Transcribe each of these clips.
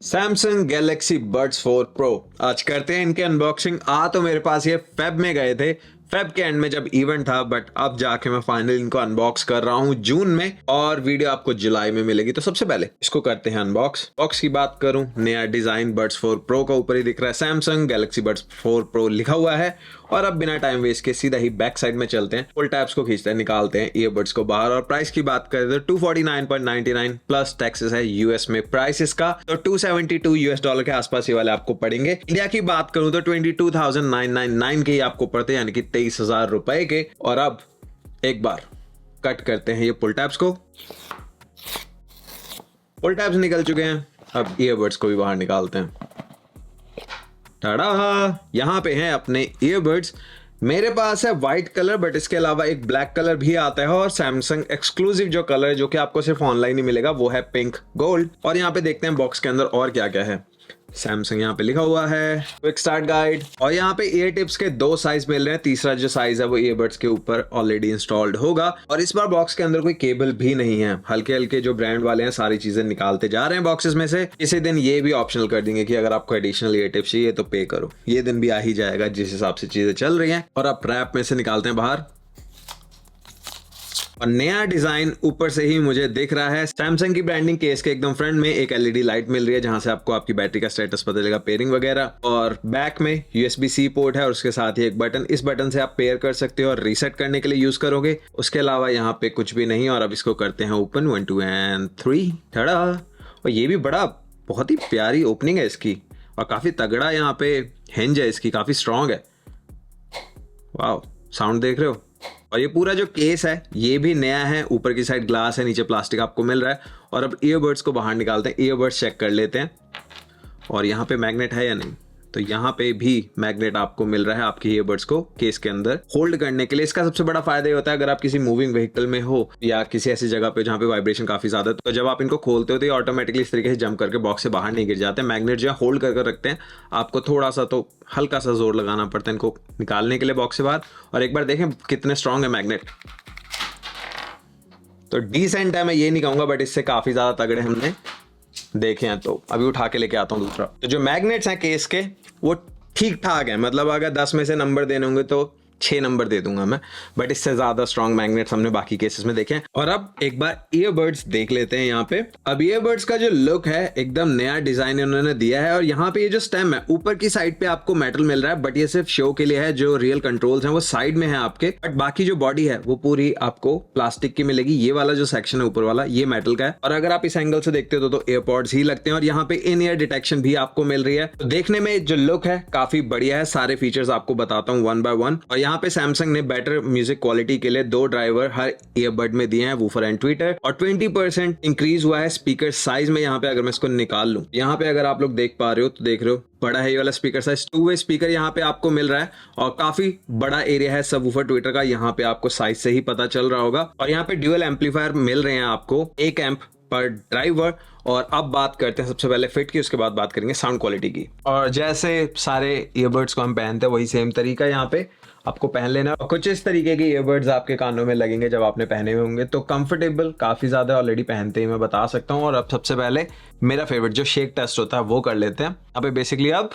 Samsung Galaxy buds 4 pro आज करते हैं इनके अनबॉक्सिंग। तो मेरे पास ये फेब में गए थे, फेब के एंड में जब इवेंट था, बट अब जाके मैं फाइनली इनको अनबॉक्स कर रहा हूँ जून में, और वीडियो आपको जुलाई में मिलेगी। तो सबसे पहले इसको करते हैं अनबॉक्स। बॉक्स की बात करूं, नया डिजाइन बड्स 4 प्रो का ऊपर ही दिख रहा है, सैमसंग गैलेक्सी बड्स 4 प्रो लिखा हुआ है। और अब बिना टाइम वेस्ट के सीधा ही बैक साइड में चलते हैं, फुल टैब्स को खींचते हैं, निकालते हैं ईयरबड्स को बाहर। और प्राइस की बात करें तो 249.99 प्लस टैक्सेस है यूएस में प्राइस इसका, तो 272 यूएस डॉलर के आसपास ये वाले आपको पड़ेंगे। इंडिया की बात करूं तो 22,999 के ही आपको पड़ते हैं, यानी कि 23,000 रुपए के। और अब एक बार कट करते हैं ये पुल टैब्स को। पुल टैब्स निकल चुके हैं, अब ईयरबड्स को भी बाहर निकालते हैं। टाड़ा, यहाँ पे हैं अपने ईयरबड्स। मेरे पास है व्हाइट कलर, बट इसके अलावा एक ब्लैक कलर भी आता है, और सैमसंग एक्सक्लूसिव जो कलर है जो कि आपको सिर्फ ऑनलाइन ही मिलेगा वो है पिंक गोल्ड। और यहाँ पे देखते हैं बॉक्स के अंदर और क्या क्या है। सैमसंग यहाँ पे लिखा हुआ है, क्विक स्टार्ट गाइड, और यहाँ पे ईयर टिप्स के 2 साइज मिल रहे हैं। तीसरा जो साइज है वो ईयरबड्स के ऊपर ऑलरेडी इंस्टॉल्ड होगा। और इस बार बॉक्स के अंदर कोई केबल भी नहीं है। हल्के हल्के जो ब्रांड वाले हैं सारी चीजें निकालते जा रहे हैं बॉक्सेस में से। इसी दिन ये भी ऑप्शनल कर देंगे कि अगर आपको एडिशनल ईयर टिप्स चाहिए तो पे करो। ये दिन भी आ ही जाएगा जिस हिसाब से चीजें चल रही हैं। और अब रैप में से निकालते हैं बाहर, और नया डिजाइन ऊपर से ही मुझे दिख रहा है। सैमसंग की ब्रांडिंग केस के एकदम फ्रंट में एक एलईडी लाइट मिल रही है, जहां से आपको आपकी बैटरी का स्टेटस पता चलेगा, पेयरिंग वगैरह। और बैक में USB-C पोर्ट है, और उसके साथ ही एक बटन। इस बटन से आप पेयर कर सकते हो और रीसेट करने के लिए यूज करोगे। उसके अलावा यहाँ पे कुछ भी नहीं। और अब इसको करते हैं ओपन, 1 2 and 3। ठड़ा, और ये भी बहुत ही प्यारी ओपनिंग है इसकी, और काफी तगड़ा यहाँ पे हिंज है इसकी, काफी स्ट्रॉन्ग है। वाह, साउंड देख रहे हो। और ये पूरा जो केस है ये भी नया है, ऊपर की साइड ग्लास है, नीचे प्लास्टिक आपको मिल रहा है। और अब ईयरबड्स को बाहर निकालते हैं, ईयरबड्स चेक कर लेते हैं। और यहाँ पे मैग्नेट है या नहीं, तो यहाँ पे भी मैग्नेट आपको मिल रहा है आपके ईयरबड्स को केस के अंदर होल्ड करने के लिए। इसका सबसे बड़ा फायदा ये होता है अगर आप किसी मूविंग व्हीकल में हो या किसी ऐसी जगह पे जहाँ पे वाइब्रेशन काफी ज्यादा है, तो जब आप इनको खोलते हो तो ये ऑटोमेटिकली इस तरीके से जंप करके बॉक्स से बाहर नहीं गिर जाते हैं। मैग्नेट जो है होल्ड करके रखते हैं, आपको थोड़ा सा तो हल्का सा जोर लगाना पड़ता है इनको निकालने के लिए बॉक्स से बाहर। और एक बार देखें कितने स्ट्रॉन्ग है मैग्नेट, तो डिसेंट है, मैं ये नहीं कहूंगा, बट इससे काफी ज्यादा तगड़े हमने देखे हैं। तो अभी उठा के लेके आता हूँ दूसरा। तो जो मैग्नेट्स हैं केस के वो ठीक ठाक है, मतलब अगर 10 में से नंबर देने होंगे तो 6 नंबर दे दूंगा मैं, बट इससे ज्यादा स्ट्रॉन्ग मैग्नेट्स हमने बाकी केसेस में देखे हैं। और अब एक बार ईयरबड्स देख लेते हैं यहाँ पे। अब ईयरबड्स का जो लुक है एकदम नया डिजाइन इन्होंने दिया है। और यहाँ पे ये जो स्टेम है ऊपर की साइड पे आपको मेटल मिल रहा है, बट ये सिर्फ शो के लिए है। जो रियल कंट्रोल्स हैं वो साइड में है आपके, बट बाकी जो बॉडी है वो पूरी आपको प्लास्टिक की मिलेगी। ये वाला जो सेक्शन है ऊपर वाला ये मेटल का है। और अगर आप इस एंगल से देखते हो तो एयरपॉड्स ही लगते हैं। और यहाँ पे इन ईयर डिटेक्शन भी आपको मिल रही है। तो देखने में जो लुक है काफी बढ़िया है। सारे फीचर्स आपको बताता हूँ 1 by 1। और यहाँ पे सैमसंग ने बेटर म्यूजिक क्वालिटी के लिए 2 ड्राइवर हर ईयरबड में दिए हैं, वूफर एंड ट्विटर। और 20% इंक्रीज हुआ है स्पीकर साइज में। यहाँ पे अगर मैं इसको निकाल लूं, यहाँ पे अगर आप लोग देख पा रहे हो तो देख रहे हो बड़ा है ये वाला स्पीकर साइज। 2-वे स्पीकर यहाँ पे आपको मिल रहा है, और काफी बड़ा एरिया है सब वूफर ट्विटर का, यहाँ पे आपको साइज से ही पता चल रहा होगा। और यहाँ पे ड्यूअल एम्पलीफायर मिल रहे हैं आपको, 1 एम्प पर ड्राइवर। और अब बात करते हैं सबसे पहले फिट की, उसके बाद बात करेंगे साउंड क्वालिटी की। और जैसे सारे ईयरबड्स को हम पहनते हैं वही सेम तरीका यहाँ पे आपको पहन लेना। और कुछ इस तरीके के ईयरबड्स आपके कानों में लगेंगे जब आपने पहने हुए होंगे, तो कंफर्टेबल काफी ज्यादा ऑलरेडी पहनते ही मैं बता सकता हूँ। और अब सबसे पहले मेरा फेवरेट जो शेक टेस्ट होता है वो कर लेते हैं। यहाँ पे बेसिकली अब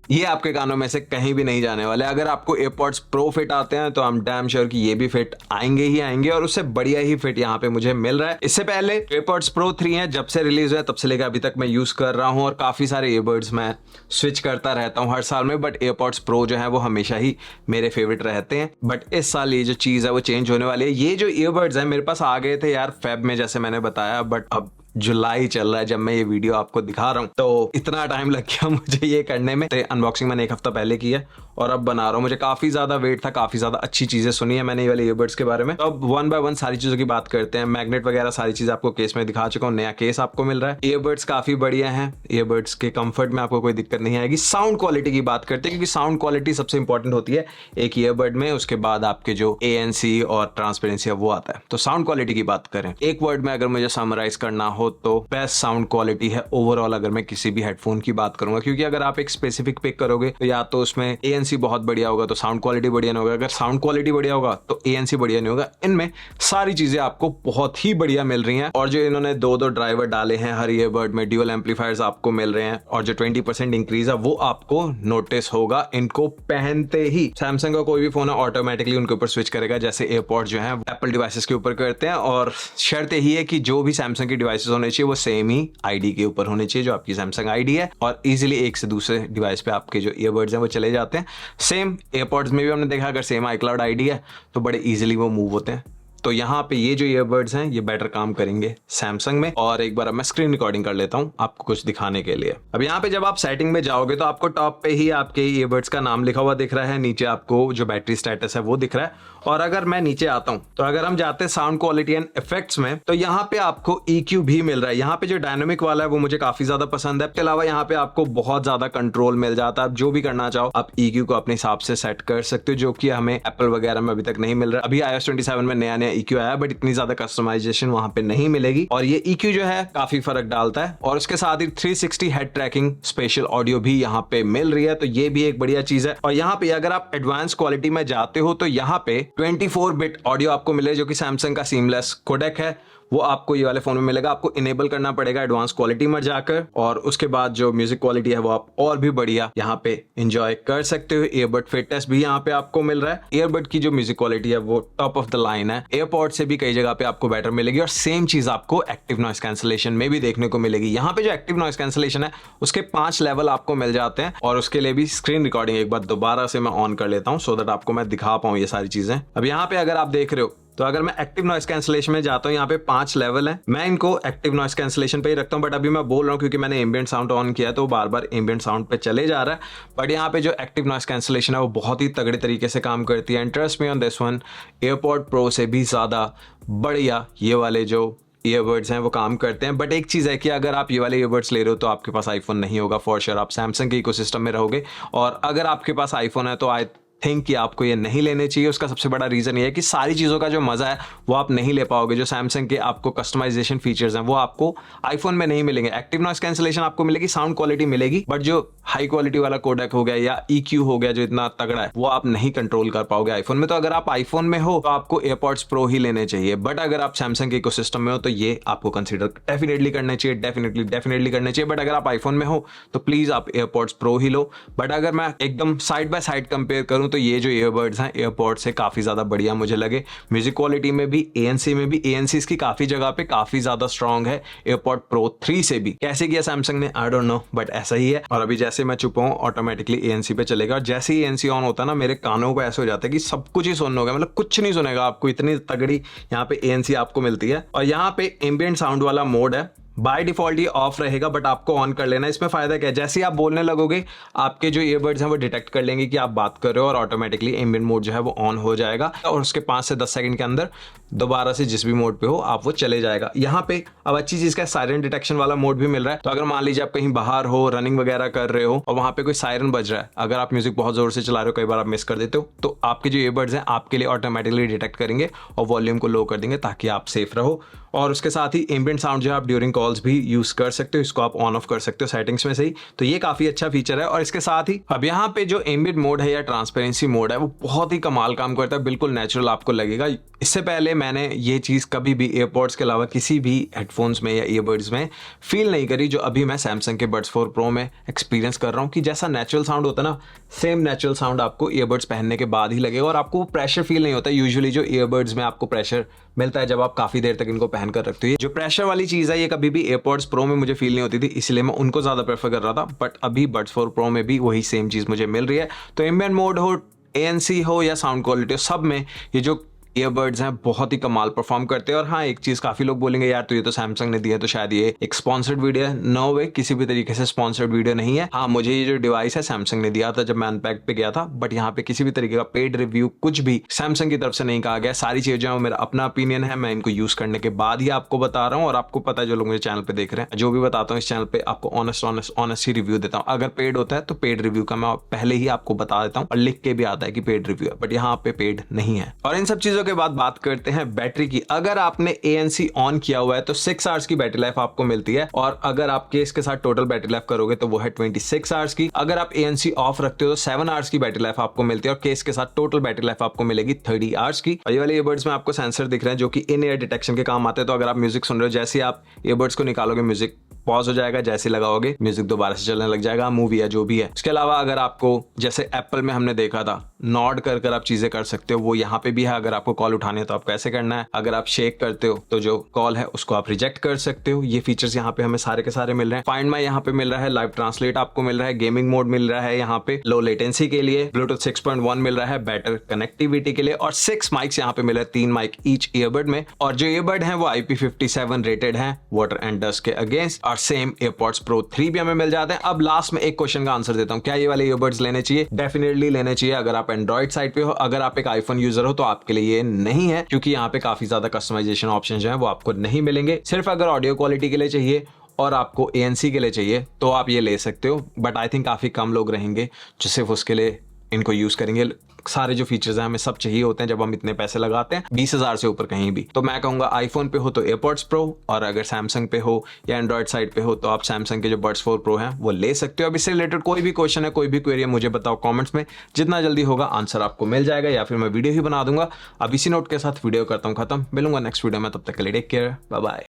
ये आपके कानों में से कहीं भी नहीं जाने वाले। अगर आपको एयरपॉड्स प्रो फिट आते हैं तो हम डैम श्योर कि ये भी फिट आएंगे ही आएंगे, और उससे बढ़िया ही फिट यहाँ पे मुझे मिल रहा है। इससे पहले एयरपॉड्स प्रो 3 है, जब से रिलीज हुआ तब से लेकर अभी तक मैं यूज कर रहा हूँ, और काफी सारे ईयरबड्स मैं स्विच करता रहता हूँ हर साल में, बट एयरपॉड्स प्रो जो है वो हमेशा ही मेरे फेवरेट रहते हैं। बट इस साल ये जो चीज है वो चेंज होने वाली है। ये जो ईयरबड्स है मेरे पास आ गए थे यार फेब में, जैसे मैंने बताया, बट अब जुलाई चल रहा है जब मैं ये वीडियो आपको दिखा रहा हूँ, तो इतना टाइम लग गया मुझे ये करने में। तो अनबॉक्सिंग मैंने 1 हफ्ता पहले की है और अब बना रहा हूँ। मुझे काफी ज्यादा वेट था, काफी ज्यादा अच्छी चीजें सुनी है मैंने ये वाले ईयरबड्स के बारे में। तो अब 1 by 1 सारी चीजों की बात करते हैं। मैग्नेट वगैरह सारी चीज आपको केस में दिखा चुका हूँ, नया केस आपको मिल रहा है। ईयरबड्स काफी बढ़िया है, ईयरबड्स के कंफर्ट में आपको कोई दिक्कत नहीं आएगी। साउंड क्वालिटी की बात करते हैं, क्योंकि साउंड क्वालिटी सबसे इंपॉर्टेंट होती है एक ईयरबड में, उसके बाद आपके जो ANC और ट्रांसपेरेंसी है वो आता है। तो साउंड क्वालिटी की बात करें, एक वर्ड में अगर मुझे समराइज करना हो तो बेस्ट साउंड क्वालिटी है ओवरऑल अगर मैं किसी भी हेडफोन की बात करूंगा, क्योंकि अगर आप एक स्पेसिफिक पिक करोगे तो या तो उसमें ANC बहुत बढ़िया होगा तो साउंड क्वालिटी बढ़िया नहीं होगा, अगर साउंड क्वालिटी बढ़िया होगा तो ANC बढ़िया नहीं होगा। इनमें सारी चीजें आपको बहुत ही बढ़िया मिल रही हैं, और जो इन्होंने दो ड्राइवर डाले हैं हर ईयरबड में, ड्यूअल एम्पलीफायर्स आपको मिल रहे हैं, और जो 20% इंक्रीज है वो आपको नोटिस होगा इनको पहनते ही। सैमसंग का कोई भी फोन है ऑटोमेटिकली उनके ऊपर स्विच करेगा, जैसे एयरपॉड जो है एप्पल डिवाइसेस के ऊपर करते हैं, और शर्त यही है कि जो भी सैमसंग की डिवाइसेस होने चाहिए वो सेम ही आईडी के ऊपर होने चाहिए, जो आपकी सैमसंग आईडी है, और इजीली एक से दूसरे डिवाइस पे आपके जो ईयरबड्स हैं वो चले जाते हैं। सेम एयरपॉड्स में भी हमने देखा अगर सेम iCloud आईडी है तो बड़े इजीली वो मूव होते हैं। तो यहाँ पे ये जो ईयरबड्स हैं ये बेटर काम करेंगे सैमसंग में। और एक बार अब मैं स्क्रीन रिकॉर्डिंग कर लेता हूँ आपको कुछ दिखाने के लिए। अब यहाँ पे जब आप सेटिंग में जाओगे तो आपको टॉप पे ही आपके ईयरबड्स का नाम लिखा हुआ दिख रहा है, नीचे आपको जो बैटरी स्टेटस है वो दिख रहा है। और अगर मैं नीचे आता हूँ तो अगर हम जाते हैं साउंड क्वालिटी एंड इफेक्ट्स में तो यहाँ पे आपको EQ भी मिल रहा है। यहाँ पे जो डायनामिक वाला है वो मुझे काफी ज्यादा पसंद है। इसके अलावा यहाँ पे आपको बहुत ज्यादा कंट्रोल मिल जाता है, आप जो भी करना चाहो आप EQ को अपने हिसाब से सेट कर सकते हो, जो कि हमें एप्पल वगैरह में अभी तक नहीं मिल रहा। अभी iOS 27 में नया EQ आया, बट इतनी ज्यादा कस्टमाइजेशन वहां पे नहीं मिलेगी, और ये EQ जो है काफी फर्क डालता है। और उसके साथ ही 360 हेड ट्रैकिंग स्पेशल ऑडियो भी यहाँ पे मिल रही है, तो ये भी एक बढ़िया चीज है। और यहाँ पे अगर आप एडवांस क्वालिटी में जाते हो तो यहाँ पे 24 बिट ऑडियो आपको मिले, जो कि सैमसंग का सीमलेस कोडेक है वो आपको ये वाले फोन में मिलेगा। आपको इनेबल करना पड़ेगा एडवांस क्वालिटी में जाकर, और उसके बाद जो म्यूजिक क्वालिटी है वो आप और भी बढ़िया यहाँ पे एंजॉय कर सकते हो। ईयरबड फिट टेस्ट भी यहाँ पे आपको मिल रहा है। ईयरबड की जो म्यूजिक क्वालिटी है वो टॉप ऑफ द लाइन है, एयरपॉड से भी कई जगह पे आपको बेटर मिलेगी। और सेम चीज आपको एक्टिव नॉइस कैंसलेशन में भी देखने को मिलेगी। यहाँ पे जो एक्टिव नॉइस कैंसलेशन है उसके 5 लेवल आपको मिल जाते हैं, और उसके लिए भी स्क्रीन रिकॉर्डिंग एक बार दोबारा से मैं ऑन कर लेता हूँ सो दैट आपको मैं दिखा पाऊँ ये सारी चीजें। अब यहाँ पे अगर आप देख रहे हो तो अगर मैं एक्टिव नॉइस कैंसलेशन में जाता हूं, यहाँ पे 5 लेवल है, मैं इनको एक्टिव नॉइस कैंसलेशन पे ही रखता हूं। बट अभी मैं बोल रहा हूं क्योंकि मैंने एम्बिएंट साउंड ऑन किया तो बार बार एम्बिएंट साउंड पे चले जा रहा है। बट यहाँ पे जो एक्टिव नॉइस कैंसलेशन है वो बहुत ही तगड़े तरीके से काम करती है। And trust me on this one, AirPod pro से भी ज्यादा बढ़िया ये वाले जो ईयरबड्स हैं वो काम करते हैं। बट एक चीज़ है कि अगर आप ये वाले ईयरबड्स ले रहे हो तो आपके पास आईफोन नहीं होगा फॉर श्योर, आप सैमसंग के इकोसिस्टम में रहोगे। और अगर आपके पास आईफोन है तो आई थिंक कि आपको ये नहीं लेने चाहिए। उसका सबसे बड़ा रीजन ये है कि सारी चीज़ों का जो मज़ा है वो आप नहीं ले पाओगे। जो सैमसंग के आपको कस्टमाइजेशन फीचर्स हैं वो आपको आईफोन में नहीं मिलेंगे। एक्टिव नॉइस कैंसलेशन आपको मिलेगी, साउंड क्वालिटी मिलेगी, बट जो हाई क्वालिटी वाला कोडेक हो गया या EQ हो गया जो इतना तगड़ा है वो आप नहीं कंट्रोल कर पाओगे आईफोन में। तो अगर आप आईफोन में हो तो आपको एयरपॉड्स प्रो ही लेने चाहिए। बट अगर आप सैमसंग के इकोसिस्टम में हो तो ये आपको कंसिडर डेफिनेटली करना चाहिए, डेफिनेटली करना चाहिए। बट अगर आप आईफोन में हो तो प्लीज आप AirPods pro he low. But अगर मैं एकदम साइड बाय साइड कंपेयर करूं तो ये जो ईयरबड्स हैं एयरपॉड से काफी ज्यादा बढ़िया मुझे लगे। म्यूजिक क्वालिटी में भी, ANC में भी, ANC इसकी काफी जगह पे काफी ज्यादा स्ट्रांग है एयरपॉड प्रो 3 से भी। कैसे किया सैमसंग ने आई डोंट नो, बट ऐसा ही है। और अभी जैसे मैं चुप हूं ऑटोमेटिकली ANC पे चलेगा, और जैसे ही ANC ऑन होता है ना मेरे कानों को ऐसे हो जाता है कि सब कुछ ही सुनना होगा, मतलब कुछ नहीं सुनेगा आपको, इतनी तगड़ी यहाँ पे ANC आपको मिलती है। और यहाँ पे एम्बिएंट साउंड वाला मोड है, बाय डिफॉल्ट ये ऑफ रहेगा बट आपको ऑन कर लेना है। इसमें फायदा क्या है, जैसे ही आप बोलने लगोगे आपके जो ईयरबड्स हैं वो डिटेक्ट कर लेंगे कि आप बात कर रहे हो, और ऑटोमेटिकली एम्बिएंट मोड जो है वो ऑन हो जाएगा, और उसके 5 से 10 सेकंड के अंदर दोबारा से जिस भी मोड पे हो आप वो चले जाएगा। यहाँ पे अब अच्छी चीज का सायरन डिटेक्शन वाला मोड भी मिल रहा है। तो अगर मान लीजिए आप कहीं बाहर हो, रनिंग वगैरह कर रहे हो और वहां पे कोई सायरन बज रहा है, अगर आप म्यूजिक बहुत जोर से चला रहे हो, कई बार आप मिस कर देते हो, तो आपके जो ईयरबड्स हैं आपके लिए ऑटोमेटिकली डिटेक्ट करेंगे और वॉल्यूम को लो कर देंगे ताकि आप सेफ रहो। और उसके साथ ही एम्बिएंट साउंड जो है आप ड्यूरिंग कॉल्स भी यूज कर सकते हो, इसको आप ऑन ऑफ कर सकते हो सेटिंग्स में से ही। तो ये काफी अच्छा फीचर है। और इसके साथ ही अब यहाँ पे जो एम्बिएंट मोड है या ट्रांसपेरेंसी मोड है वो बहुत ही कमाल काम करता है, बिल्कुल नेचुरल आपको लगेगा। इससे पहले मैंने ये चीज कभी भी एयरपॉड्स के अलावा किसी भी हेडफोन्स में या ईयरबड्स में फील नहीं करी, जो अभी मैं सैमसंग के बड्स 4 प्रो में एक्सपीरियंस कर रहा हूँ कि जैसा नेचुरल साउंड होता है ना, सेम नेचुरल साउंड आपको ईयरबड्स पहनने के बाद ही लगेगा, और आपको प्रेशर फील नहीं होता। यूजुअली जो ईयरबड्स में आपको प्रेशर मिलता है जब आप काफी देर तक इनको पहन कर रखते हो, जो प्रेशर वाली चीज है ये कभी भी एयरपॉड्स प्रो में मुझे फील नहीं होती थी, इसलिए मैं उनको ज्यादा प्रेफर कर रहा था। बट अभी बड्स 4 प्रो में भी वही सेम चीज मुझे मिल रही है। तो एम्बिएंट मोड हो, ANC हो या साउंड क्वालिटी हो, सब में ये जो ईयरबड्स हैं बहुत ही कमाल परफॉर्म करते हैं। और हाँ, एक चीज काफी लोग बोलेंगे यार तो ये तो सैमसंग ने दिया है तो शायद ये एक स्पॉन्सर्ड वीडियो है। नो वे, किसी भी तरीके से स्पॉन्सर्ड वीडियो नहीं है। हाँ, मुझे ये जो डिवाइस है सैमसंग ने दिया था जब मैं अनपैक पे गया था, बट यहाँ पे किसी भी तरीके का पेड रिव्यू कुछ भी सैमसंग की तरफ से नहीं कहा गया। सारी चीजें मेरा अपना ओपिनियन है, मैं इनको यूज करने के बाद ही आपको बता रहा हूँ। और आपको पता है जो लोग मुझे चैनल पे देख रहे हैं, जो भी बताता हूँ इस चैनल पे आपको ऑनेस्ट ही रिव्यू देता हूँ। अगर पेड होता है तो पेड रिव्यू का मैं पहले ही आपको बता देता हूँ, और लिख के भी आता है कि पेड रिव्यू है, बट यहाँ पे पेड नहीं है। और इन सब चीजों चीजों के बाद बात करते हैं बैटरी की। अगर आपने ANC ऑन किया हुआ है तो 6 आवर्स की बैटरी लाइफ आपको मिलती है, और अगर आप केस के साथ टोटल बैटरी लाइफ करोगे तो वो है 26 आवर्स की। अगर आप ANC ऑफ रखते हो तो 7 आवर्स की बैटरी लाइफ आपको मिलती है, और केस के साथ टोटल बैटरी लाइफ आपको मिलेगी 30 आवर्स की। और ये वाले ईयरबड्स में आपको सेंसर दिख रहे हैं जो कि इन ईयर डिटेक्शन के काम आते हैं। तो अगर आप म्यूजिक सुन रहे हो, जैसे आप ईयरबड्स को निकालोगे म्यूजिक पॉज हो जाएगा, जैसे लगाओगे म्यूजिक दोबारा से चलने लग जाएगा, मूवी है जो भी है। इसके अलावा अगर आपको जैसे एप्पल में हमने देखा था नॉड कर कर आप चीजें कर सकते हो, वो यहाँ पे भी है। अगर आपको कॉल उठानी है तो आपको ऐसे करना है, अगर आप शेक करते हो तो जो कॉल है उसको आप रिजेक्ट कर सकते हो। ये फीचर्स यहाँ पे हमें सारे के सारे मिल रहे हैं। फाइंड माई यहाँ पे मिल रहा है, लाइव ट्रांसलेट आपको मिल रहा है, गेमिंग मोड मिल रहा है यहाँ पे, लो लेटेंसी के लिए ब्लूटूथ 6.1 मिल रहा है, बेटर कनेक्टिविटी के लिए, और 6 माइक्स यहाँ पे मिल रहे हैं, 3 माइक ईच ईयरबड में। और जो ईयरबड है वो IP57 रेटेड है वाटर एंड डस्ट के अगेंस्ट, और सेम एयरपॉड्स प्रो 3 भी हमें मिल जाते हैं। अब लास्ट में एक क्वेश्चन का आंसर देता हूँ, क्या ये वाले ईयरबड्स लेने चाहिए? डेफिनेटली लेने चाहिए अगर आप एंड्रॉइड साइड पे हो। अगर आप एक आईफोन यूजर हो तो आपके लिए ये नहीं है, क्योंकि यहाँ पे काफी ज्यादा कस्टमाइजेशन ऑप्शन जो है वो आपको नहीं मिलेंगे। सिर्फ अगर ऑडियो क्वालिटी के लिए चाहिए और आपको ANC के लिए चाहिए तो आप ये ले सकते हो, बट आई थिंक काफी कम लोग रहेंगे जो सिर्फ उसके लिए इनको यूज करेंगे। सारे जो फीचर्स हैं हमें सब चाहिए होते हैं जब हम इतने पैसे लगाते हैं, 20,000 से ऊपर कहीं भी। तो मैं कहूंगा आईफोन पे हो तो एयरपॉड्स प्रो, और अगर सैमसंग पे हो या एंड्रॉइड साइड पे हो तो आप सैमसंग के जो बड्स 4 प्रो हैं वो ले सकते हो। अब इससे रिलेटेड कोई भी क्वेश्चन है, कोई भी क्वेरी है, मुझे बताओ कॉमेंट्स में, जितना जल्दी होगा आंसर आपको मिल जाएगा, या फिर मैं वीडियो ही बना दूंगा। अब इसी नोट के साथ वीडियो करता हूँ खत्म। मिलूंगा नेक्स्ट वीडियो में, तब तक के लिए टेक केयर, बाय बाय।